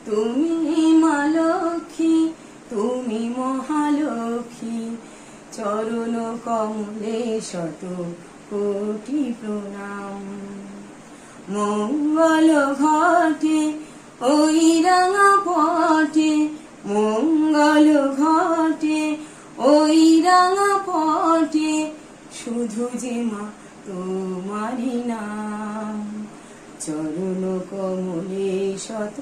তুমি মা লক্ষ্মী, তুমি মহালক্ষ্মী, চরণ কমলে শত কোটি প্রণাম। মঙ্গল ঘটে ওই রাঙা পটে, মঙ্গল ঘটে ওই রাঙা পটে, শুধু যে মা তোমারি নাম। চরণ কমলে শত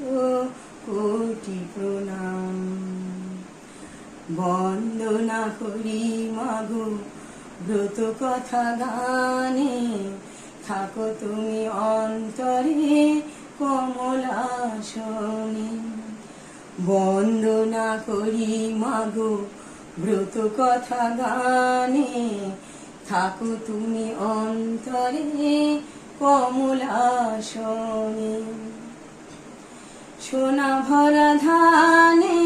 কোটি প্রণাম। বন্দনা করি মাগো ব্রত কথা গানে, থাকো তুমি অন্তরে কমলাসনে। বন্দনা করি মাগো ব্রত কথা গানে, থাকো তুমি অন্তরে কমলাসনে। সোনা ভরা ধানে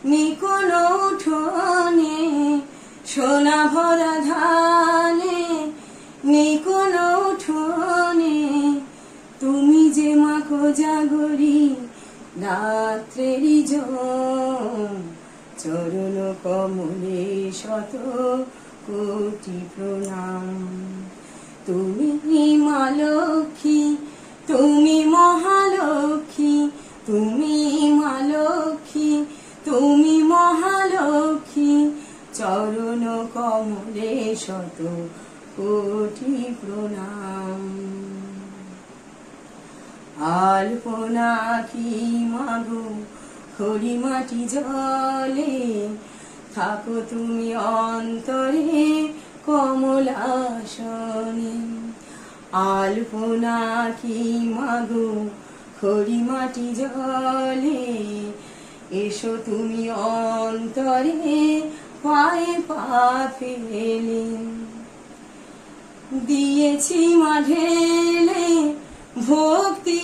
নিকোন উঠোনে, সোনা ভরা ধানে নিকোন উঠোনে, তুমি যে মা কোজাগরী রাত্রেরই জোন। চরণ কমলে শত কোটি প্রণাম। তুমি মা লক্ষ্মী, তুমি মহালক্ষ্মী, তুমি মা লক্ষ্মী, তুমি মহালক্ষ্মী, চরণ কমলে শত কোটি প্রণাম। আলপনা কি মাগো খড়ি মাটি জলে, থাকো তুমি অন্তরে কমলাসনে। আলপনা কি মাগো খড়ি মাটি জলে, এসো তুমি অন্তরে পায়ে পা ফেলে। দিয়েছি মা ঢেলে ভক্তি